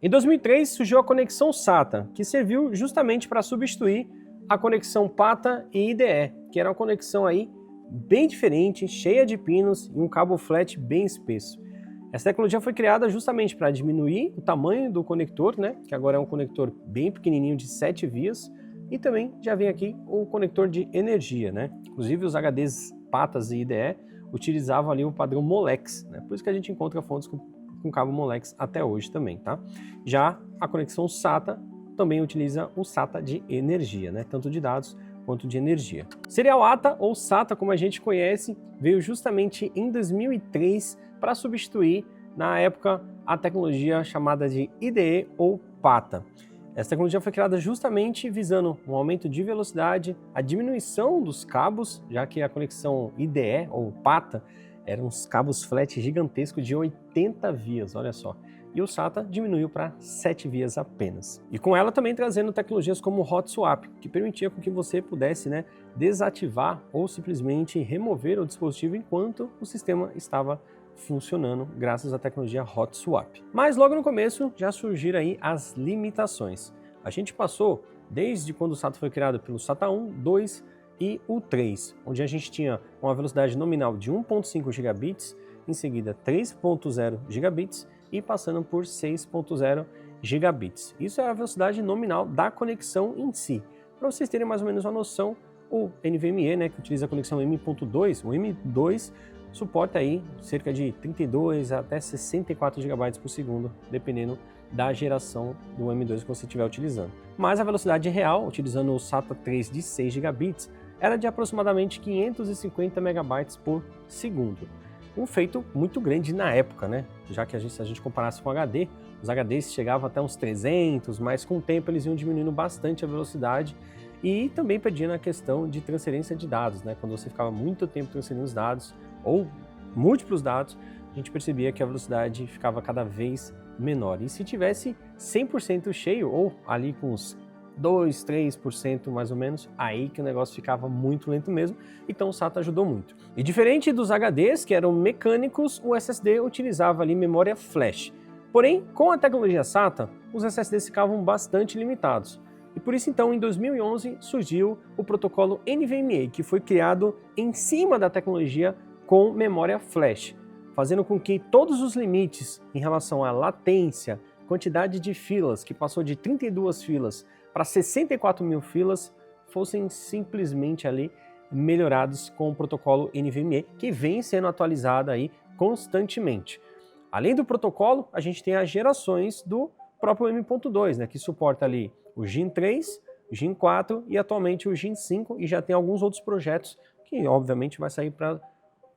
Em 2003 surgiu a conexão SATA, que serviu justamente para substituir a conexão PATA e IDE, que era uma conexão aí bem diferente, cheia de pinos e um cabo flat bem espesso. Essa tecnologia foi criada justamente para diminuir o tamanho do conector, né, que agora é um conector bem pequenininho de 7 vias, e também já vem aqui o conector de energia, né? Inclusive os HDs PATAs e IDE utilizavam ali o padrão Molex, né? Por isso que a gente encontra fontes com cabo Molex até hoje também, tá? Já a conexão SATA também utiliza o SATA de energia, né? Tanto de dados quanto de energia. Serial ATA ou SATA, como a gente conhece, veio justamente em 2003 para substituir, na época, a tecnologia chamada de IDE ou PATA. Essa tecnologia foi criada justamente visando um aumento de velocidade, a diminuição dos cabos, já que a conexão IDE ou PATA eram uns cabos flat gigantescos de 80 vias, olha só. E o SATA diminuiu para 7 vias apenas. E com ela também trazendo tecnologias como o Hot Swap, que permitia com que você pudesse, desativar ou simplesmente remover o dispositivo enquanto o sistema estava funcionando graças à tecnologia Hot Swap. Mas logo no começo já surgiram aí as limitações. A gente passou desde quando o SATA foi criado pelo SATA 1, 2 e o 3, onde a gente tinha uma velocidade nominal de 1.5 gigabits, em seguida 3.0 gigabits e passando por 6.0 gigabits. Isso é a velocidade nominal da conexão em si. Para vocês terem mais ou menos uma noção, o NVMe, que utiliza a conexão M.2, o M2 suporta aí cerca de 32 até 64 GB por segundo, dependendo da geração do M2 que você estiver utilizando. Mas a velocidade real, utilizando o SATA 3 de 6 GB, era de aproximadamente 550 MB por segundo. Um feito muito grande na época, já que se a gente comparasse com HD, os HDs chegavam até uns 300, mas com o tempo eles iam diminuindo bastante a velocidade e também pedindo a questão de transferência de dados, quando você ficava muito tempo transferindo os dados ou múltiplos dados, a gente percebia que a velocidade ficava cada vez menor. E se tivesse 100% cheio, ou ali com uns 2, 3% mais ou menos, aí que o negócio ficava muito lento mesmo, então o SATA ajudou muito. E diferente dos HDs, que eram mecânicos, o SSD utilizava ali memória flash. Porém, com a tecnologia SATA, os SSDs ficavam bastante limitados. E por isso então, em 2011, surgiu o protocolo NVMe, que foi criado em cima da tecnologia com memória flash, fazendo com que todos os limites em relação à latência, quantidade de filas, que passou de 32 filas para 64 mil filas, fossem simplesmente ali melhorados com o protocolo NVMe, que vem sendo atualizado aí constantemente. Além do protocolo, a gente tem as gerações do próprio M.2, que suporta ali o Gen 3, o Gen 4 e atualmente o Gen 5, e já tem alguns outros projetos que obviamente vai sair para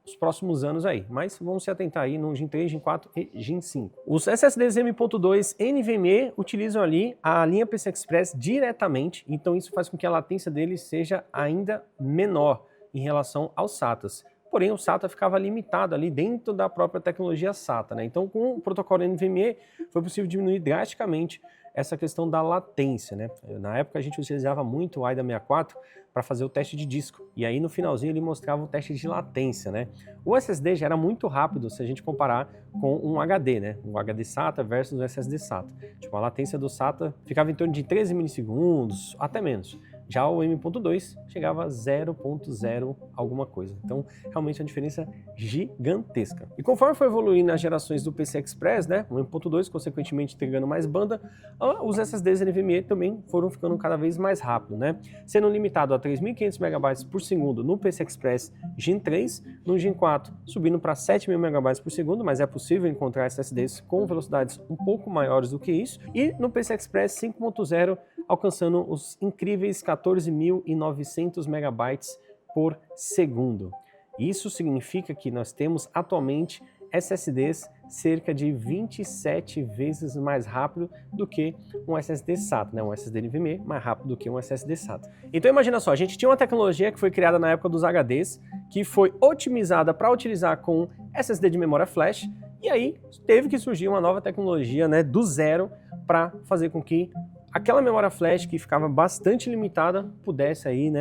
os próximos anos aí, mas vamos se atentar aí no Gen 3, Gen 4 e Gen 5. Os SSDs M.2 NVMe utilizam ali a linha PCI Express diretamente, então isso faz com que a latência deles seja ainda menor em relação aos SATAs. Porém, o SATA ficava limitado ali dentro da própria tecnologia SATA, Então, com o protocolo NVMe, foi possível diminuir drasticamente essa questão da latência, Na época, a gente utilizava muito o AIDA64 para fazer o teste de disco. E aí, no finalzinho, ele mostrava o teste de latência, O SSD já era muito rápido se a gente comparar com um HD, Um HD SATA versus o SSD SATA. Tipo, a latência do SATA ficava em torno de 13 milissegundos, até menos. Já o M.2 chegava a 0.0 alguma coisa. Então, realmente a diferença gigantesca. E conforme foi evoluindo as gerações do PCI Express, o M.2, consequentemente entregando mais banda, os SSDs NVMe também foram ficando cada vez mais rápido, Sendo limitado a 3.500 MB por segundo no PCI Express Gen 3, no Gen 4 subindo para 7.000 MB por segundo, mas é possível encontrar SSDs com velocidades um pouco maiores do que isso, e no PCI Express 5.0 alcançando os incríveis 14.900 megabytes por segundo. Isso significa que nós temos atualmente SSDs cerca de 27 vezes mais rápido do que um SSD SATA, um SSD NVMe mais rápido do que um SSD SATA. Então imagina só, a gente tinha uma tecnologia que foi criada na época dos HDs, que foi otimizada para utilizar com SSD de memória flash, e aí teve que surgir uma nova tecnologia do zero para fazer com que aquela memória flash que ficava bastante limitada pudesse aí,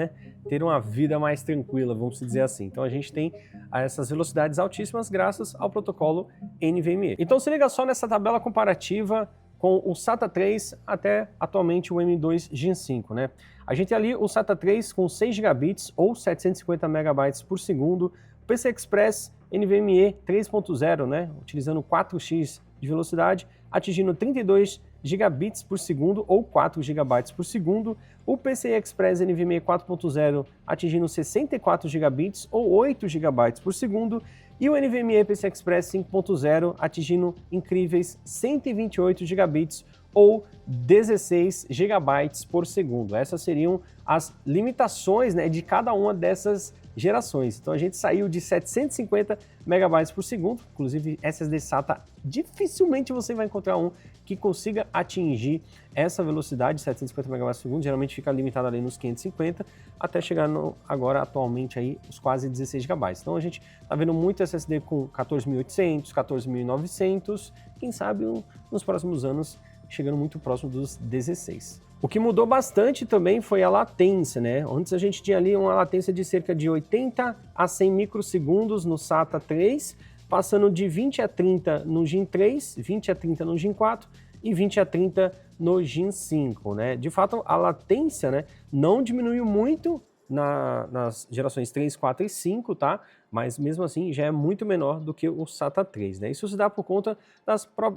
ter uma vida mais tranquila, vamos dizer assim. Então a gente tem essas velocidades altíssimas graças ao protocolo NVMe. Então se liga só nessa tabela comparativa com o SATA 3 até atualmente o M2 Gen 5, né? A gente tem ali o SATA 3 com 6 GB ou 750 MB por segundo, PCI Express NVMe 3.0, né? Utilizando 4x de velocidade, atingindo 32 gigabits por segundo ou 4 gigabytes por segundo, o PCI Express NVMe 4.0 atingindo 64 gigabits ou 8 gigabytes por segundo, e o NVMe PCI Express 5.0 atingindo incríveis 128 gigabits ou 16 gigabytes por segundo. Essas seriam as limitações, né, de cada uma dessas gerações. Então a gente saiu de 750 megabytes por segundo, inclusive SSD SATA, dificilmente você vai encontrar um que consiga atingir essa velocidade de 750 megabytes por segundo, geralmente fica limitado ali nos 550, até chegar agora atualmente aí os quase 16 gigabytes. Então a gente tá vendo muito SSD com 14.800, 14.900, quem sabe nos próximos anos chegando muito próximo dos 16. O que mudou bastante também foi a latência, né? Antes a gente tinha ali uma latência de cerca de 80 a 100 microsegundos no SATA 3, passando de 20 a 30 no Gen 3, 20 a 30 no Gen 4 e 20 a 30 no Gen 5, né? De fato, a latência, né, não diminuiu muito nas gerações 3, 4 e 5, tá? Mas mesmo assim já é muito menor do que o SATA 3, né? Isso se dá por conta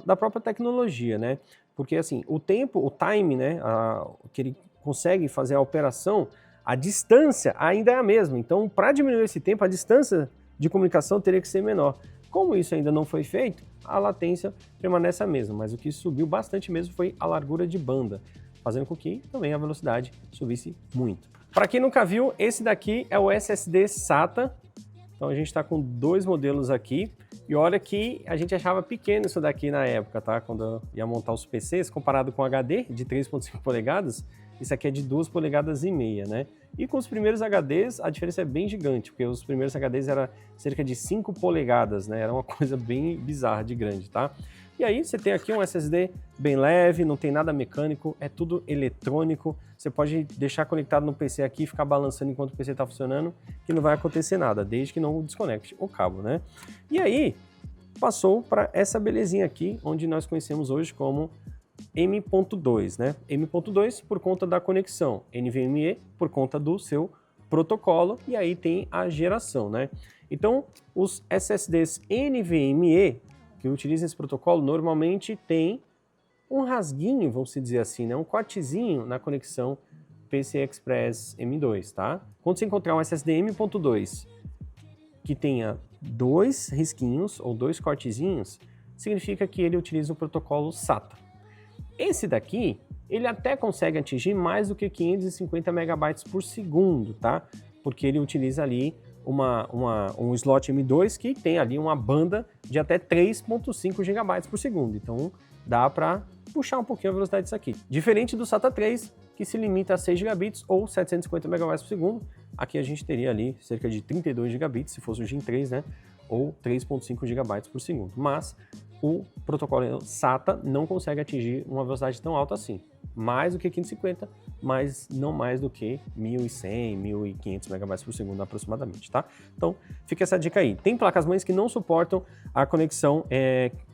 da própria tecnologia, né? Porque assim, o time, né, que ele consegue fazer a operação, a distância ainda é a mesma. Então, para diminuir esse tempo, a distância de comunicação teria que ser menor. Como isso ainda não foi feito, a latência permanece a mesma, mas o que subiu bastante mesmo foi a largura de banda, fazendo com que também a velocidade subisse muito. Para quem nunca viu, esse daqui é o SSD SATA. Então a gente está com dois modelos aqui, e olha que a gente achava pequeno isso daqui na época, tá? Quando eu ia montar os PCs, comparado com o HD de 3.5 polegadas, isso aqui é de 2,5 polegadas, né? E com os primeiros HDs a diferença é bem gigante, porque os primeiros HDs era cerca de 5 polegadas, né? Era uma coisa bem bizarra de grande, tá? E aí você tem aqui um SSD bem leve, não tem nada mecânico, é tudo eletrônico. Você pode deixar conectado no PC aqui e ficar balançando enquanto o PC está funcionando, que não vai acontecer nada, desde que não desconecte o cabo, né? E aí passou para essa belezinha aqui, onde nós conhecemos hoje como M.2, né? M.2 por conta da conexão, NVMe por conta do seu protocolo, e aí tem a geração, né? Então, os SSDs NVMe que utilizam esse protocolo normalmente tem um rasguinho, vamos dizer assim, né? Um cortezinho na conexão PCI Express M2, tá? Quando você encontrar um SSD M.2 que tenha dois risquinhos ou dois cortezinhos, significa que ele utiliza o protocolo SATA. Esse daqui, ele até consegue atingir mais do que 550 megabytes por segundo, tá? Porque ele utiliza ali um slot M2 que tem ali uma banda de até 3.5 GB por segundo. Então dá para puxar um pouquinho a velocidade disso aqui. Diferente do SATA 3, que se limita a 6 gigabits ou 750 megabytes por segundo. Aqui a gente teria ali cerca de 32 gigabits, se fosse o Gen 3, né? Ou 3.5 gigabytes por segundo. Mas o protocolo SATA não consegue atingir uma velocidade tão alta assim. Mais do que 550, mas não mais do que 1.100, 1.500 megabytes por segundo aproximadamente, tá? Então, fica essa dica aí. Tem placas-mães que não suportam a conexão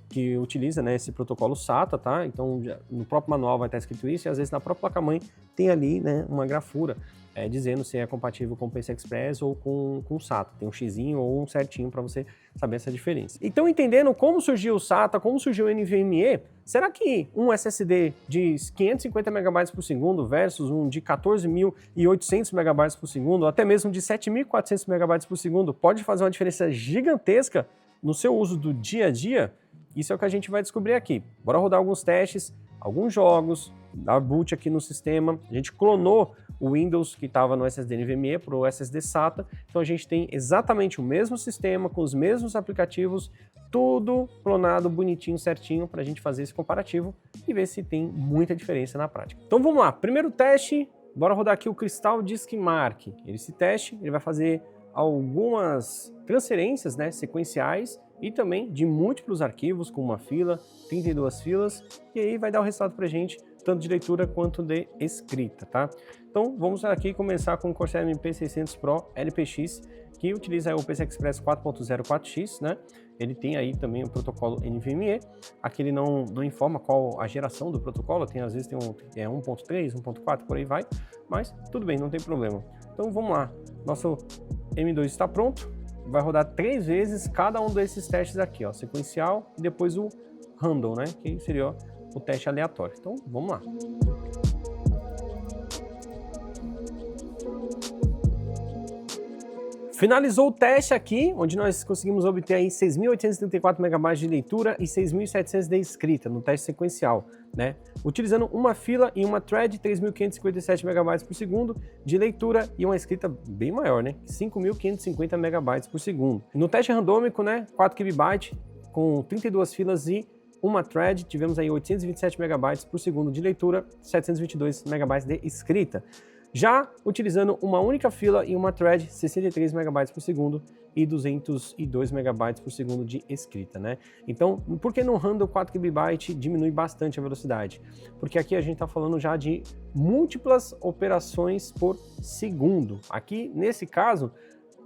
que utiliza, né, esse protocolo SATA, tá? Então, no próprio manual vai estar escrito isso, e às vezes na própria placa-mãe tem ali, né, uma grafura dizendo se é compatível com o PCI Express ou com o SATA. Tem um xizinho ou um certinho para você saber essa diferença. Então, entendendo como surgiu o SATA, como surgiu o NVMe, será que um SSD de 550 megabytes por segundo versus um de 14.800 megabytes por segundo, ou até mesmo de 7.400 megabytes por segundo, pode fazer uma diferença gigantesca no seu uso do dia a dia? Isso é o que a gente vai descobrir aqui. Bora rodar alguns testes, alguns jogos, dar boot aqui no sistema. A gente clonou o Windows que estava no SSD NVMe para o SSD SATA. Então a gente tem exatamente o mesmo sistema, com os mesmos aplicativos, tudo clonado, bonitinho, certinho, para a gente fazer esse comparativo e ver se tem muita diferença na prática. Então vamos lá, primeiro teste, bora rodar aqui o Crystal Disk Mark. Esse teste ele vai fazer algumas transferências, né, sequenciais, e também de múltiplos arquivos, com uma fila, 32 filas, e aí vai dar o resultado pra gente, tanto de leitura quanto de escrita, tá? Então vamos aqui começar com o Corsair MP600 Pro LPX, que utiliza o PCI Express 4.04x, né? Ele tem aí também o protocolo NVMe. Aqui ele não informa qual a geração do protocolo, às vezes tem 1.3, 1.4, por aí vai, mas tudo bem, não tem problema. Então vamos lá, nosso M2 está pronto, vai rodar 3 vezes cada um desses testes aqui, ó, sequencial e depois o random, né, que seria o teste aleatório. Então vamos lá. Finalizou o teste aqui, onde nós conseguimos obter aí 6.834 MB de leitura e 6.700 de escrita no teste sequencial, né? Utilizando uma fila e uma thread, 3.557 MB por segundo de leitura e uma escrita bem maior, né? 5.550 MB por segundo. No teste randômico, né? 4 KB com 32 filas e uma thread, tivemos aí 827 MB por segundo de leitura, 722 MB de escrita. Já utilizando uma única fila e uma thread, 63 MB por segundo e 202 MB por segundo de escrita, né? Então, por que no Random 4 KB diminui bastante a velocidade? Porque aqui a gente está falando já de múltiplas operações por segundo. Aqui, nesse caso,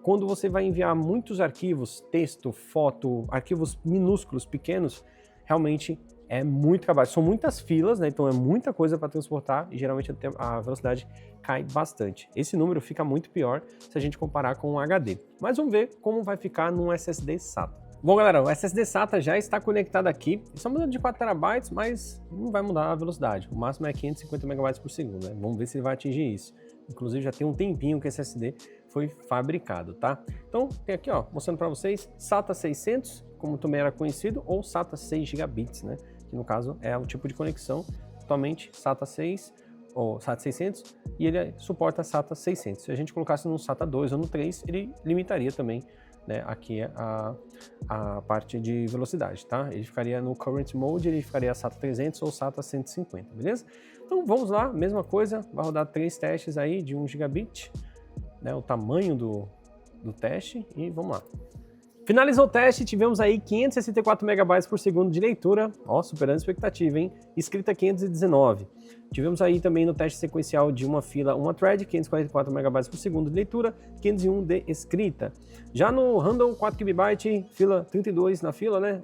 quando você vai enviar muitos arquivos, texto, foto, arquivos minúsculos, pequenos, realmente é muito trabalho. São muitas filas, né? Então é muita coisa para transportar e geralmente a velocidade cai bastante. Esse número fica muito pior se a gente comparar com um HD. Mas vamos ver como vai ficar num SSD SATA. Bom, galera, o SSD SATA já está conectado aqui. Isso é um modelo de 4 TB, mas não vai mudar a velocidade. O máximo é 550 MB por segundo, né? Vamos ver se ele vai atingir isso. Inclusive já tem um tempinho que esse SSD foi fabricado, tá? Então tem aqui, ó, mostrando para vocês SATA 600, como também era conhecido, ou SATA 6 GB, né? Que no caso é o tipo de conexão, atualmente SATA 6 ou SATA 600, e ele suporta SATA 600. Se a gente colocasse no SATA 2 ou no 3, ele limitaria também, né, aqui a parte de velocidade, tá? Ele ficaria no Current Mode, ele ficaria SATA 300 ou SATA 150, beleza? Então vamos lá, mesma coisa, vai rodar 3 testes aí de 1 GB, né, o tamanho do teste, e vamos lá. Finalizou o teste, tivemos aí 564 MB por segundo de leitura, ó, superando a expectativa, hein? Escrita 519. Tivemos aí também no teste sequencial de uma fila, uma thread, 544 MB por segundo de leitura, 501 de escrita. Já no Random 4 KB, fila 32 na fila, né?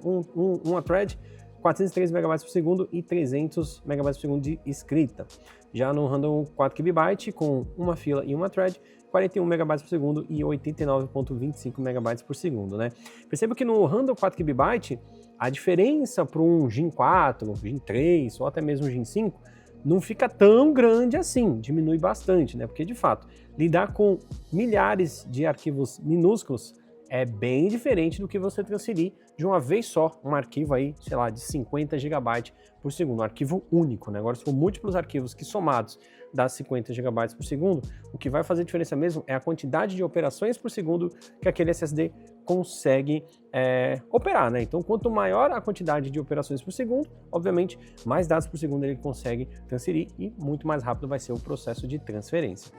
Uma thread, 403 MB por segundo e 300 MB por segundo de escrita. Já no Random 4 KB, com uma fila e uma thread, 41 MB por segundo e 89.25 MB por segundo, né? Perceba que no Random 4 KB, a diferença para um Gen 4, Gen 3 ou até mesmo Gen 5 não fica tão grande assim, diminui bastante, né? Porque de fato, lidar com milhares de arquivos minúsculos é bem diferente do que você transferir de uma vez só um arquivo aí, sei lá, de 50 GB por segundo, um arquivo único, né? Agora, se for múltiplos arquivos que somados dá 50 GB por segundo, o que vai fazer diferença mesmo é a quantidade de operações por segundo que aquele SSD consegue operar, né? Então, quanto maior a quantidade de operações por segundo, obviamente, mais dados por segundo ele consegue transferir e muito mais rápido vai ser o processo de transferência.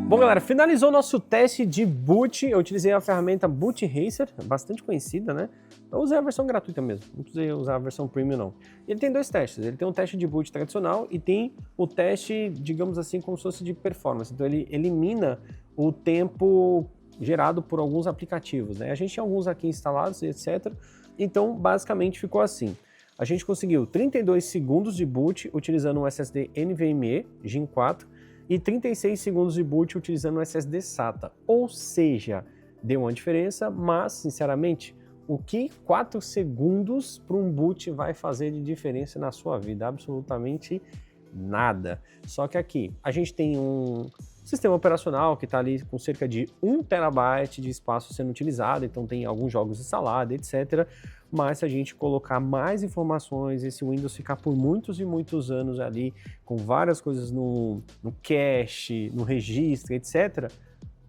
Bom, galera, finalizou nosso teste de boot. Eu utilizei a ferramenta Boot Racer, bastante conhecida, né? Eu usei a versão gratuita mesmo, não precisei usar a versão premium não. Ele tem 2 testes, ele tem um teste de boot tradicional e tem o teste, digamos assim, como se fosse de performance. Então ele elimina o tempo gerado por alguns aplicativos, né? A gente tinha alguns aqui instalados, etc. Então, basicamente ficou assim. A gente conseguiu 32 segundos de boot utilizando um SSD NVMe Gen 4 e 36 segundos de boot utilizando um SSD SATA. Ou seja, deu uma diferença, mas, sinceramente, o que 4 segundos para um boot vai fazer de diferença na sua vida? Absolutamente nada. Só que aqui a gente tem um sistema operacional que está ali com cerca de 1 TB de espaço sendo utilizado, então tem alguns jogos instalados, etc. Mas se a gente colocar mais informações, esse Windows ficar por muitos e muitos anos ali, com várias coisas no cache, no registro, etc.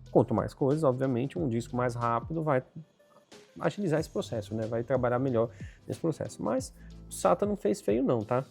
Quanto mais coisas, obviamente, um disco mais rápido vai agilizar esse processo, né? Vai trabalhar melhor nesse processo. Mas o SATA não fez feio não, tá?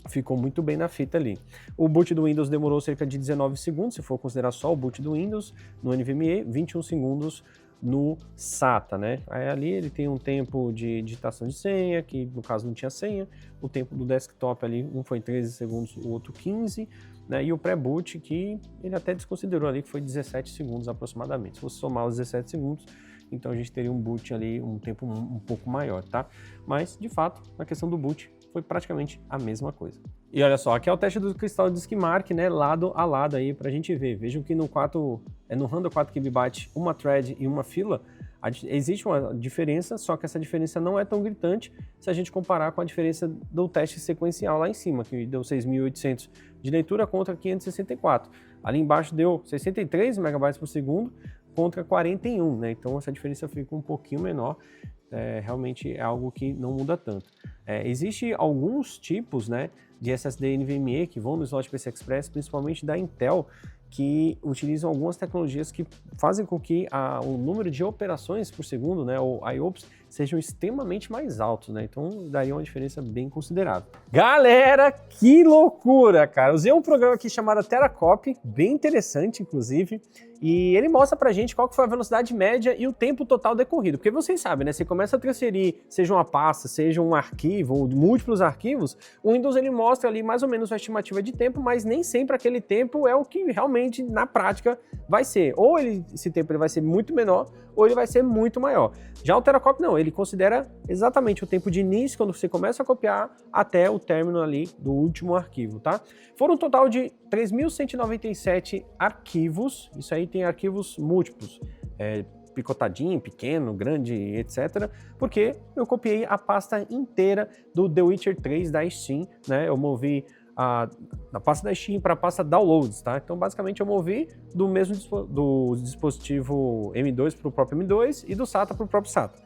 Ficou muito bem na fita ali. O boot do Windows demorou cerca de 19 segundos, se for considerar só o boot do Windows, no NVMe, 21 segundos no SATA, né? Aí ali ele tem um tempo de digitação de senha, que no caso não tinha senha, o tempo do desktop ali, um foi 13 segundos, o outro 15, né? E o pré-boot, que ele até desconsiderou ali, que foi 17 segundos aproximadamente. Se você somar os 17 segundos, então a gente teria um boot ali, um tempo um pouco maior, tá? Mas, de fato, na questão do boot, foi praticamente a mesma coisa. E olha só, aqui é o teste do Crystal Disk Mark, né, lado a lado aí pra gente ver. Vejam que no Randall 4 KB uma thread e uma fila, existe uma diferença, só que essa diferença não é tão gritante se a gente comparar com a diferença do teste sequencial lá em cima, que deu 6.800 de leitura contra 564. Ali embaixo deu 63 megabytes por segundo contra 41, né? Então essa diferença fica um pouquinho menor. Realmente é algo que não muda tanto. Existe alguns tipos, né, de SSD NVMe que vão no slot PCI Express, principalmente da Intel, que utilizam algumas tecnologias que fazem com que o número de operações por segundo, né, ou IOPS, sejam extremamente mais altos, né? Então daria uma diferença bem considerável. Galera, que loucura, cara! Usei um programa aqui chamado Teracopy, bem interessante, inclusive, e ele mostra pra gente qual que foi a velocidade média e o tempo total decorrido. Porque vocês sabem, né? Você começa a transferir, seja uma pasta, seja um arquivo, ou múltiplos arquivos, o Windows ele mostra ali mais ou menos a estimativa de tempo, mas nem sempre aquele tempo é o que realmente, na prática, vai ser. Ou esse tempo ele vai ser muito menor, ou ele vai ser muito maior. Já o Teracopy não, ele considera exatamente o tempo de início, quando você começa a copiar, até o término ali do último arquivo, tá? Foram um total de 3.197 arquivos, isso aí tem arquivos múltiplos, picotadinho, pequeno, grande, etc. Porque eu copiei a pasta inteira do The Witcher 3 da Steam, né? Eu movi da pasta da Steam para a pasta Downloads, tá? Então, basicamente, eu movi do dispositivo M2 para o próprio M2 e do SATA para o próprio SATA.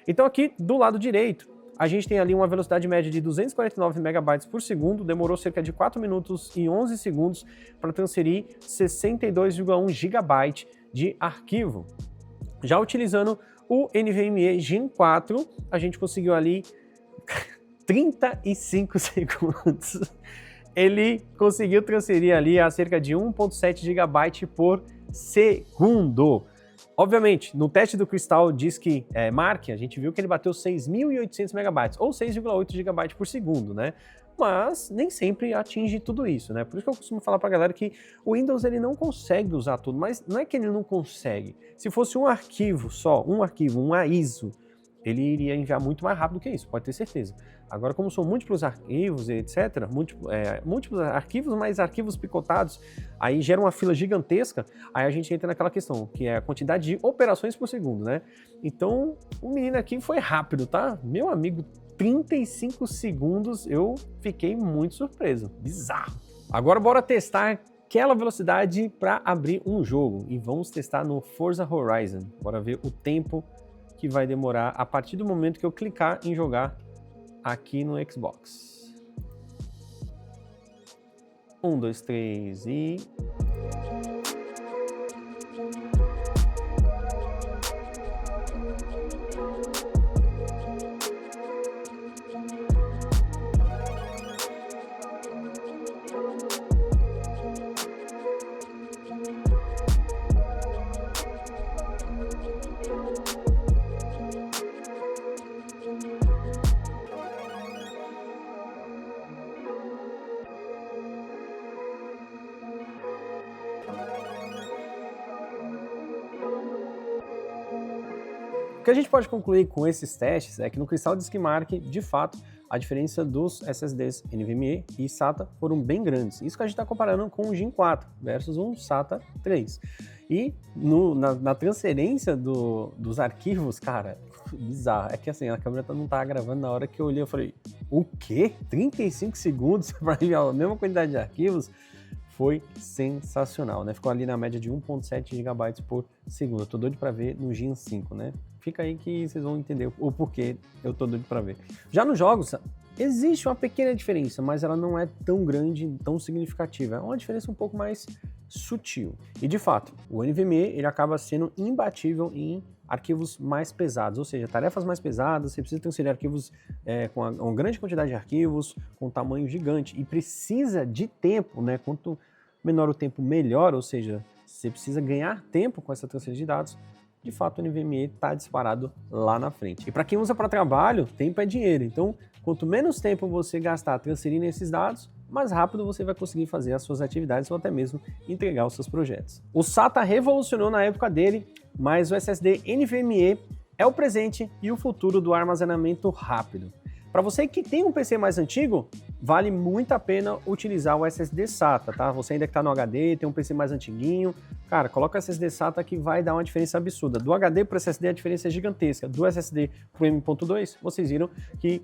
Então, aqui do lado direito, a gente tem ali uma velocidade média de 249 megabytes por segundo, demorou cerca de 4 minutos e 11 segundos para transferir 62,1 GB de arquivo. Já utilizando o NVMe Gen 4, a gente conseguiu ali 35 segundos. Ele conseguiu transferir ali a cerca de 1,7 GB por segundo. Obviamente, no teste do Crystal Disk Mark, a gente viu que ele bateu 6.800 megabytes, ou 6,8 GB por segundo, né? Mas nem sempre atinge tudo isso, né? Por isso que eu costumo falar pra galera que o Windows ele não consegue usar tudo, mas não é que ele não consegue. Se fosse um arquivo só, uma ISO, ele iria enviar muito mais rápido que isso, pode ter certeza. Agora, como são múltiplos arquivos, etc., múltiplos arquivos, mas arquivos picotados, aí gera uma fila gigantesca, aí a gente entra naquela questão, que é a quantidade de operações por segundo, né? Então, o menino aqui foi rápido, tá? Meu amigo, 35 segundos, eu fiquei muito surpreso. Bizarro. Agora, bora testar aquela velocidade para abrir um jogo. E vamos testar no Forza Horizon. Bora ver o tempo que vai demorar a partir do momento que eu clicar em jogar aqui no Xbox. 1, 2, 3 e... O que a gente pode concluir com esses testes é que no Crystal Disk Mark, de fato, a diferença dos SSDs NVMe e SATA foram bem grandes. Isso que a gente está comparando com o Gen 4 versus um SATA 3. E na transferência dos arquivos, cara, bizarro. É que assim, a câmera não tá gravando na hora que eu olhei, eu falei, o quê? 35 segundos para enviar a mesma quantidade de arquivos? Foi sensacional, né? Ficou ali na média de 1,7 GB por segundo. Eu tô doido para ver no Gen 5, né? Fica aí que vocês vão entender o porquê eu tô doido para ver. Já nos jogos, existe uma pequena diferença, mas ela não é tão grande, tão significativa. É uma diferença um pouco mais sutil. E de fato, o NVMe ele acaba sendo imbatível em arquivos mais pesados, ou seja, tarefas mais pesadas, você precisa transferir arquivos com uma grande quantidade de arquivos, com um tamanho gigante, e precisa de tempo, né? Quanto menor o tempo, melhor, ou seja, você precisa ganhar tempo com essa transferência de dados. de fato o NVMe está disparado lá na frente. E para quem usa para trabalho, tempo é dinheiro, então quanto menos tempo você gastar transferindo esses dados, mais rápido você vai conseguir fazer as suas atividades ou até mesmo entregar os seus projetos. O SATA revolucionou na época dele, mas o SSD NVMe é o presente e o futuro do armazenamento rápido. Para você que tem um PC mais antigo, vale muito a pena utilizar o SSD SATA, tá? Você ainda que está no HD, tem um PC mais antiguinho, cara, coloca o SSD SATA que vai dar uma diferença absurda. Do HD para o SSD a diferença é gigantesca. Do SSD para o M.2, vocês viram que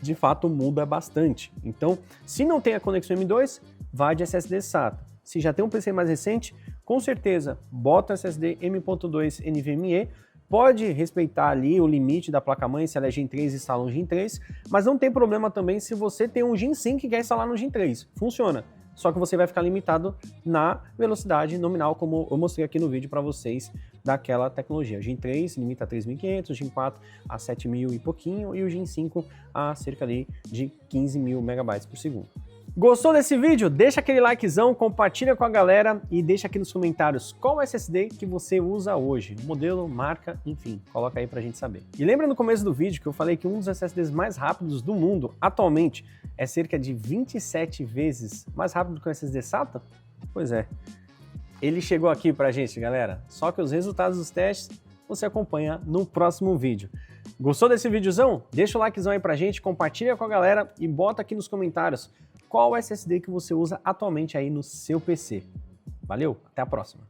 de fato muda bastante. Então, se não tem a conexão M2, vá de SSD SATA. Se já tem um PC mais recente, com certeza, bota o SSD M.2 NVMe, pode respeitar ali o limite da placa-mãe, se ela é Gen 3, instala um Gen 3, mas não tem problema também se você tem um Gen 5 e quer instalar no Gen 3. Funciona, só que você vai ficar limitado na velocidade nominal, como eu mostrei aqui no vídeo para vocês, daquela tecnologia. Gen 3 limita a 3.500, Gen 4 a 7.000 e pouquinho, e o Gen 5 a cerca ali de 15.000 megabytes por segundo. Gostou desse vídeo? Deixa aquele likezão, compartilha com a galera e deixa aqui nos comentários qual SSD que você usa hoje, modelo, marca, enfim, coloca aí pra gente saber. E lembra no começo do vídeo que eu falei que um dos SSDs mais rápidos do mundo, atualmente, é cerca de 27 vezes mais rápido que o SSD SATA? Pois é, ele chegou aqui pra gente, galera, só que os resultados dos testes você acompanha no próximo vídeo. Gostou desse videozão? Deixa o likezão aí pra gente, compartilha com a galera e bota aqui nos comentários qual SSD que você usa atualmente aí no seu PC. Valeu, até a próxima!